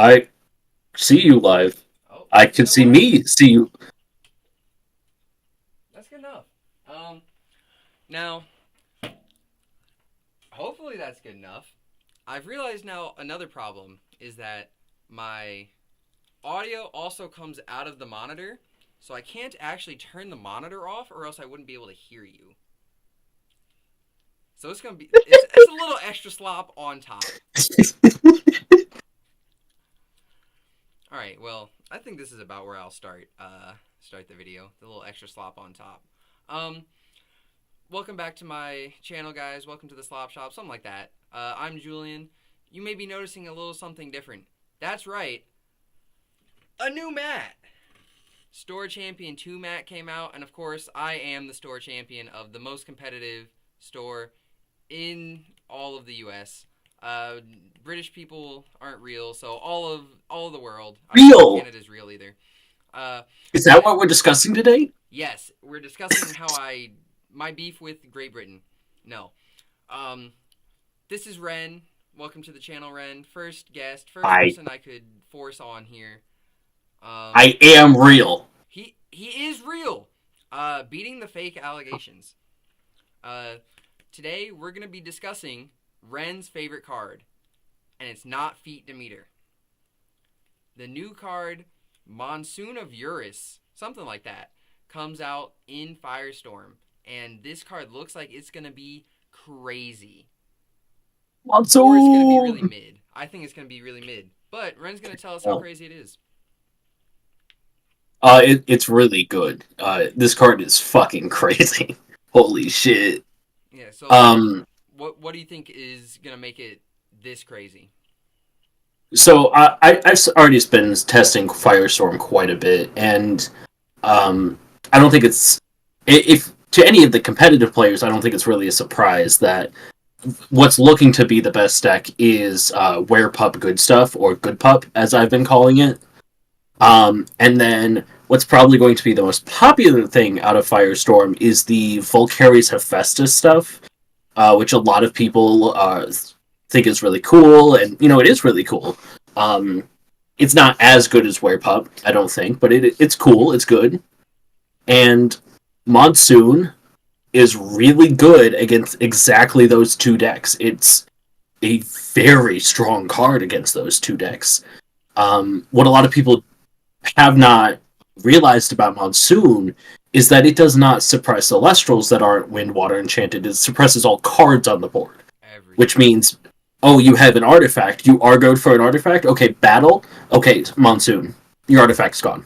I see you live. Oh, I you can know see what? me see you. That's good enough. Now, hopefully that's good enough. I've realized now another problem is that my audio also comes out of the monitor, so I can't actually turn the monitor off, or else I wouldn't be able to hear you. So it's a little extra slop on top. All right, well, I think this is about where I'll start the video. The little extra slop on top. Um, Welcome back to my channel, guys. Welcome to the Slop Shop, something like that. I'm Julian. You may be noticing a little something different. That's right, a new mat. Store Champion 2 mat came out, and of course, I am the store champion of the most competitive store in all of the U.S. British people aren't real, so all of the world. I don't think Real. Canada's real either. Uh, Is that but what we're discussing today? yes, we're discussing my beef with Great Britain. No, um, this is Wren. Welcome to the channel, Wren. First guest, first I person I could force on here. Um, I am real. he is real. Beating the fake allegations. Uh, Today we're gonna be discussing Wren's favorite card, and it's not Feet Demeter. The new card, Monsoon of Eurus, something like that, comes out in Firestorm, and this card looks like it's gonna be crazy, or it's gonna be really Monsoon. mid. I think it's gonna be really mid, but Wren's gonna tell us how crazy it is. It's really good. This card is fucking crazy. Holy shit. Yeah. So, Um, what do you think is gonna make it this crazy? I've already been testing Firestorm quite a bit, and um, I don't think it's if to any of the competitive players, I don't think it's really a surprise that what's looking to be the best deck is Were Pup Good Stuff, or Good Pup, as I've been calling it. And then what's probably going to be the most popular thing out of Firestorm is the Volcaris Hephaestus stuff, which a lot of people think is really cool, and it is really cool. Um, it's not as good as Were Pup, I don't think, but it's cool, it's good. And Monsoon is really good against exactly those two decks. It's a very strong card against those two decks. What a lot of people have not realized about Monsoon is that it does not suppress Celestrals that aren't Wind Water Enchanted. It suppresses all cards on the board, which Everything. means, oh, you have an artifact. You Argoed for an artifact? Okay, battle? Okay, Monsoon. Your artifact's gone.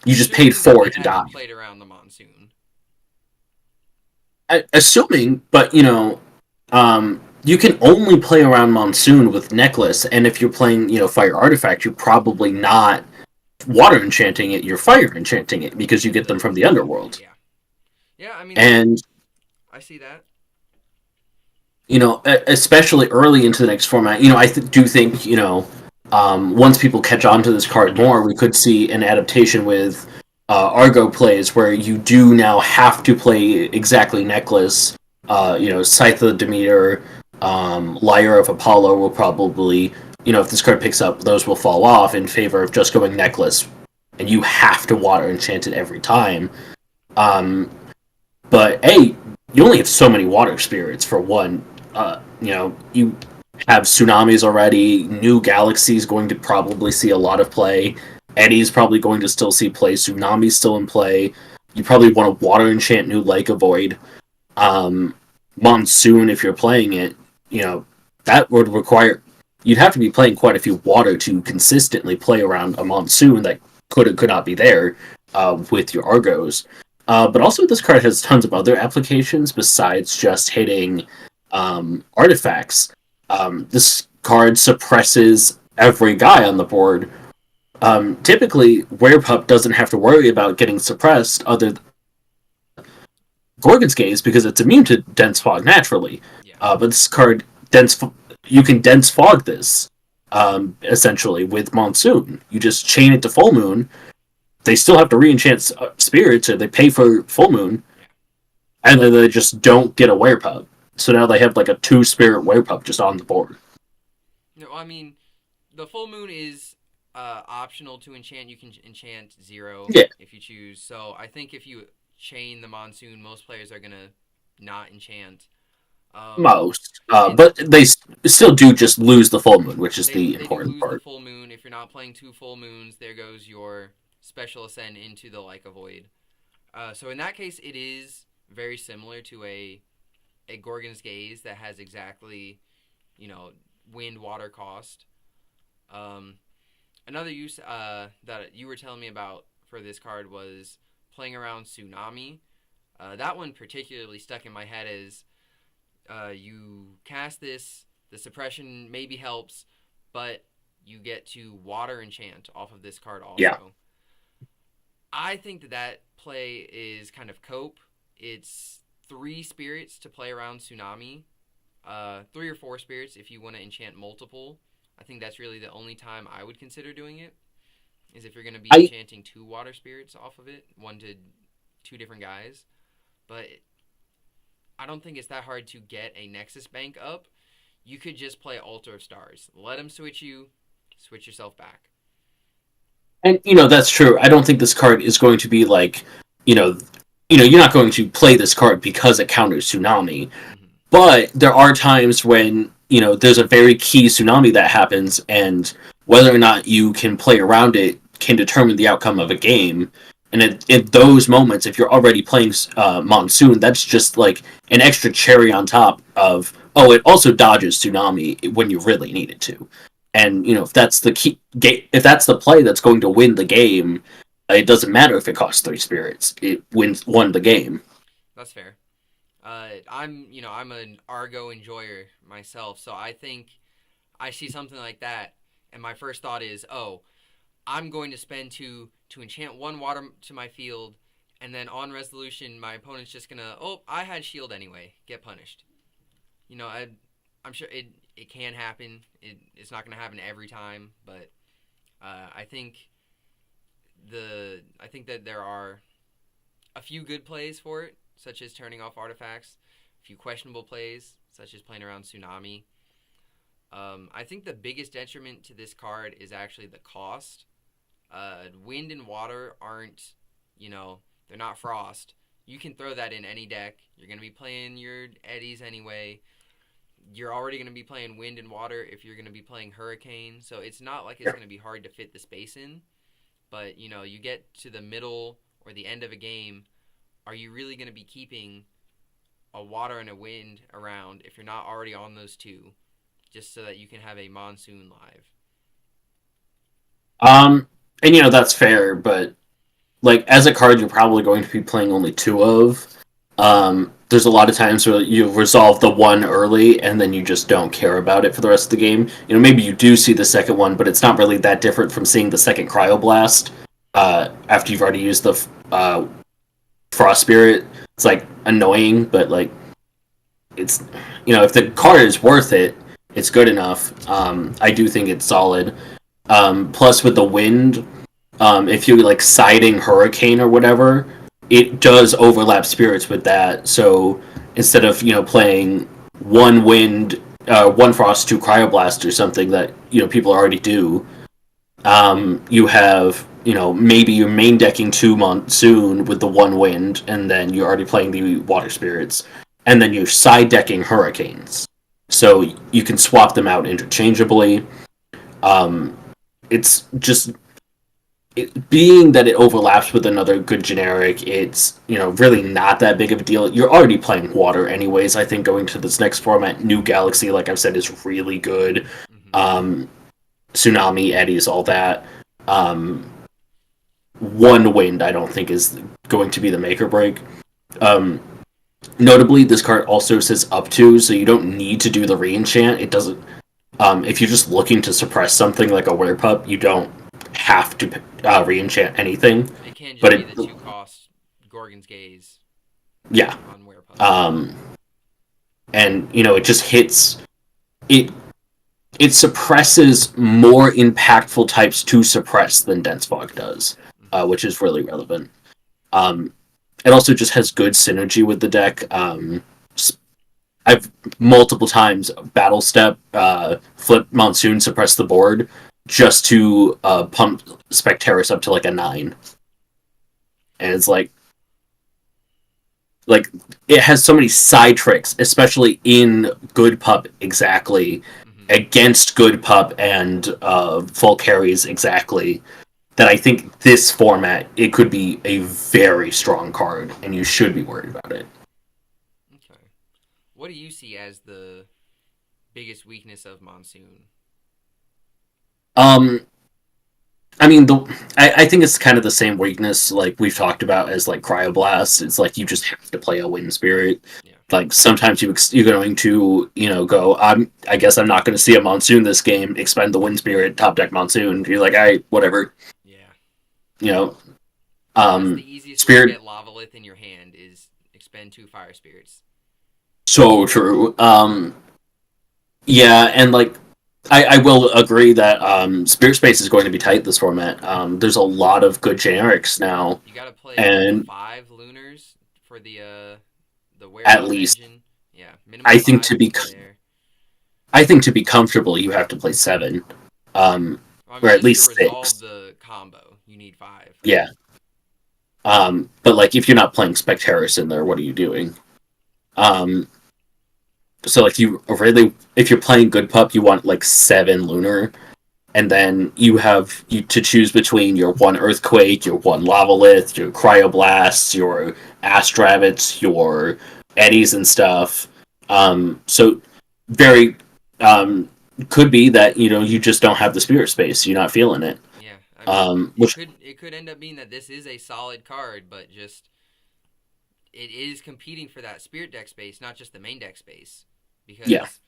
You just paid Assuming that 4 they to haven't die. played around the monsoon. Assuming, but you can only play around Monsoon with Necklace, and if you're playing, Fire Artifact, you're probably not water enchanting it, you're fire enchanting it because you get them from the underworld. Yeah. Yeah, I mean, And, I see that. especially early into the next format, do think, once people catch on to this card more, we could see an adaptation with Argo plays where you do now have to play exactly Necklace. Scythe of Demeter, Lyre of Apollo will probably, if this card picks up, those will fall off in favor of just going Necklace, and you have to water enchant it every time. Um, but hey, you only have so many water spirits for one. You have tsunamis already. New Galaxy's going to probably see a lot of play. Eddie's probably going to still see play. Tsunami's still in play. You probably want to water enchant new Lake of Void. Um, Monsoon, if you're playing it, that would require you'd have to be playing quite a few water to consistently play around a Monsoon that could not be there with your Argos. But also, this card has tons of other applications besides just hitting artifacts. This card suppresses every guy on the board. Typically, Werepup doesn't have to worry about getting suppressed other than Gorgon's Gaze because it's immune to Dense Fog naturally. Yeah. But this card, you can Dense Fog this, essentially, with Monsoon. You just chain it to Full Moon. They still have to re-enchant spirits, or they pay for Full Moon, Yeah. and then they just don't get a Werepup. So now they have like a 2-spirit Werepup just on the board. No, I mean, the full moon is optional to enchant. You can enchant 0 Yeah, if you choose. So I think if you chain the monsoon, most players are gonna not enchant. Um, most. and But they still do just lose the full moon, which is the they do important lose the part. full moon. If you're not playing 2 full moons, there goes your special ascend into the Like a Void. So in that case, it is very similar to a Gorgon's Gaze that has exactly, wind water cost. Um, Another use that you were telling me about for this card was playing around Tsunami. That one particularly stuck in my head as you cast this, the suppression maybe helps, but you get to water enchant off of this card Yeah. also. I think that play is kind of cope. It's 3 spirits to play around Tsunami, 3 or 4 spirits if you want to enchant multiple. I think that's really the only time I would consider doing it. Is if you're going to be I enchanting 2 water spirits off of it, one to 2 different guys. But I don't think it's that hard to get a Nexus Bank up. You could just play Altar of Stars. Let them switch you, switch yourself back. And that's true. I don't think this card is going to be like, you know, you're not going to play this card because it counters Tsunami. Mm-hmm. But there are times when there's a very key Tsunami that happens, and whether or not you can play around it can determine the outcome of a game. And in those moments, if you're already playing Monsoon, that's just like an extra cherry on top of, oh, it also dodges Tsunami when you really need it to. And if that's the if that's the play that's going to win the game, it doesn't matter if it costs 3 spirits. It won the game. That's fair. I'm an Argo enjoyer myself, so I think I see something like that, and my first thought is, oh, I'm going to spend 2 to enchant 1 water to my field, and then on resolution, my opponent's just gonna, oh, I had shield anyway, get punished. I'm sure it can happen. It's not gonna happen every time, but I think that there are a few good plays for it, such as turning off artifacts, a few questionable plays, such as playing around Tsunami. I think the biggest detriment to this card is actually the cost. Wind and water aren't, they're not frost. You can throw that in any deck. You're going to be playing your eddies anyway. You're already going to be playing wind and water if you're going to be playing hurricane. So it's not like it's going to be hard to fit the space in. But, you get to the middle or the end of a game, are you really going to be keeping a water and a wind around if you're not already on those 2, just so that you can have a monsoon live? And that's fair, but like as a card you're probably going to be playing only 2 of. There's a lot of times where you resolve the one early and then you just don't care about it for the rest of the game. Maybe you do see the second one, but it's not really that different from seeing the second Cryoblast after you've already used the Frost Spirit. It's like annoying, but like it's if the card is worth it, it's good enough. I do think it's solid. Plus with the wind, if you're like siding Hurricane or whatever, it does overlap spirits with that. So instead of playing 1 wind, 1 frost, 2 cryoblast or something that people already do, you have maybe you're main decking 2 monsoon with the 1 wind, and then you're already playing the water spirits, and then you're side decking hurricanes, so you can swap them out interchangeably. It's just being that it overlaps with another good generic, it's really not that big of a deal. You're already playing water anyways. I think going to this next format, New Galaxy, like I've said, is really good. Mm-hmm. Tsunami, eddies, all that. 1 wind, I don't think is going to be the make or break. Notably, this card also says up to, so you don't need to do the reenchant. It doesn't. If you're just looking to suppress something like a Werepup, you don't have to reenchant anything. It can just but be the 2-cost Gorgon's Gaze. Yeah. On Werepup. And it just hits it. It suppresses more impactful types to suppress than Dense Fog does, which is really relevant. It also just has good synergy with the deck. I've multiple times battle step, flip Monsoon, suppress the board, just to pump Spectaris up to like a 9. And it's like it has so many side tricks, especially in Good Pup exactly, Mm-hmm. against Good Pup and full carries exactly, that I think this format it could be a very strong card, and you should be worried about it. Okay. What do you see as the biggest weakness of Monsoon? Um, I mean, I think it's kind of the same weakness like we've talked about as like Cryoblast. It's like you just have to play a Wind Spirit. Yeah. Like sometimes you're going to go. I guess I'm not going to see a Monsoon this game. Expend the Wind Spirit, top deck Monsoon. You're like, I whatever. Yeah. You know, That's the easiest way to Spirit. get Lavalith in your hand is expend 2 Fire Spirits. So true. Yeah, and like I will agree that Spirit Space is going to be tight this format. There's a lot of good generics now, You gotta play what and 5 Lunars for the at Werewolf least engine. Yeah, minimum I think 5 to to be be there. I think to be comfortable, you have to play 7, Well, I or mean, at just to least resolve 6. the combo, you need 5. Yeah. But like if you're not playing Spectaris in there, what are you doing? Um, so like you really, if you're playing Good Pup, you want like 7 Lunar, and then you to choose between your 1 Earthquake, your 1 Lavalith, your Cryoblasts, your Astrabbits, your Eddies and stuff. So very could be that you just don't have the spirit space. You're not feeling it. Yeah, I mean, Which it could end up being that this is a solid card, but just it is competing for that spirit deck space, not just the main deck space. yeah, Because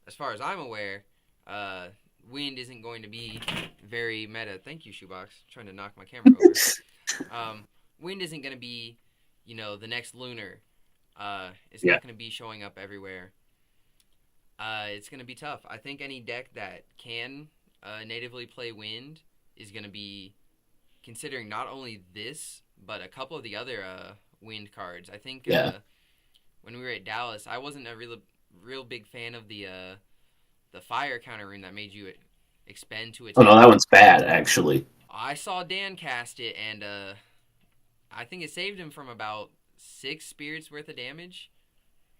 as far as I'm aware, uh, Wind isn't going to be very meta. Thank you, Shoebox. Trying to knock my camera over. Wind isn't going to be, the next Lunar. It's yeah, not going to be showing up everywhere. It's going to be tough. I think any deck that can natively play Wind is going to be considering not only this, but a couple of the other Wind cards. I think yeah. when we were at Dallas, I wasn't a real big fan of the fire counter rune that made you expend to Oh no, attack. that one's bad actually. I saw Dan cast it, and I think it saved him from about 6 spirits worth of damage.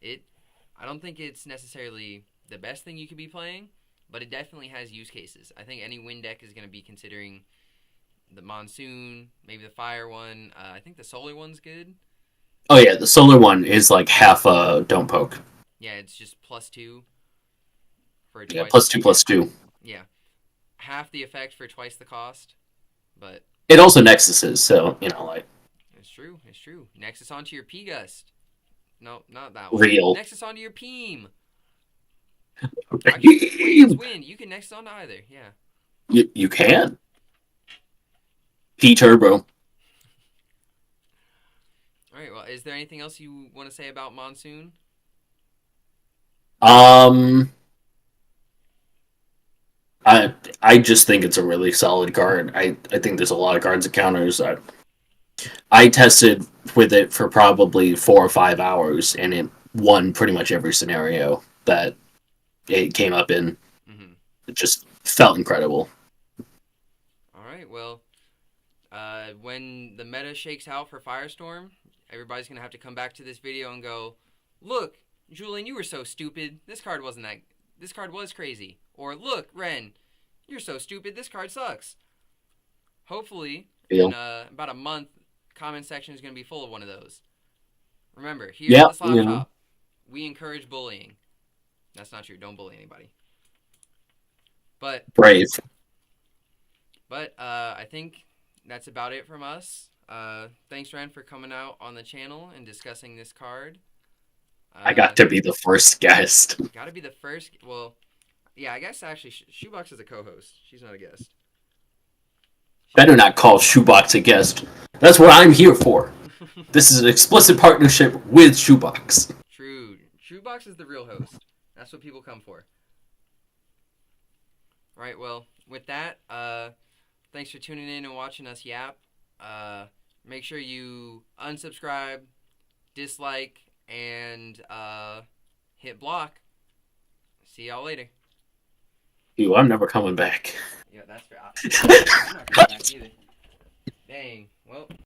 I don't think it's necessarily the best thing you could be playing, but it definitely has use cases. I think any Wind deck is going to be considering the Monsoon, maybe the Fire one. I think the Solar one's good. Oh yeah, the solar one is like half a don't poke. Yeah, it's just +2 for Yeah, twice. +2 +2. Yeah, half the effect for twice the cost. But It also nexuses, so like it's true. It's true. Nexus onto your P-Gust. No, not that one. real. Nexus onto your Peem. Actually, wait, it's Wind. You can Nexus onto either. Yeah. You can P turbo. All right. Well, is there anything else you want to say about Monsoon? Um, I just think it's a really solid card. I think there's a lot of cards and counters. I tested with it for probably 4 or 5 hours, and it won pretty much every scenario that it came up in. Mm-hmm. It just felt incredible. All right. Well, when the meta shakes out for Firestorm, everybody's gonna have to come back to this video and go, "Look, Julian, you were so stupid. This card wasn't that. This card was crazy." Or, "Look, Wren, you're so stupid. This card sucks." Hopefully, in about a month, comment section is gonna be full of one of those. Remember, here at the Slop Shop, we encourage bullying. That's not true. Don't bully anybody. But Brave. I think that's about it from us. Thanks, Wren, for coming out on the channel and discussing this card. I got to be the first guest. Got to be the first. Well, yeah, I guess actually Shoebox is a co-host. She's not a guest. Better not call Shoebox a guest. That's what I'm here for. This is an explicit partnership with Shoebox. True. Shoebox is the real host. That's what people come for. Right, well, with that, thanks for tuning in and watching us yap. Make sure you unsubscribe, dislike, and hit block. See y'all later. You, I'm never coming back. Yeah, that's fair. I'm not coming back either. Dang. Well.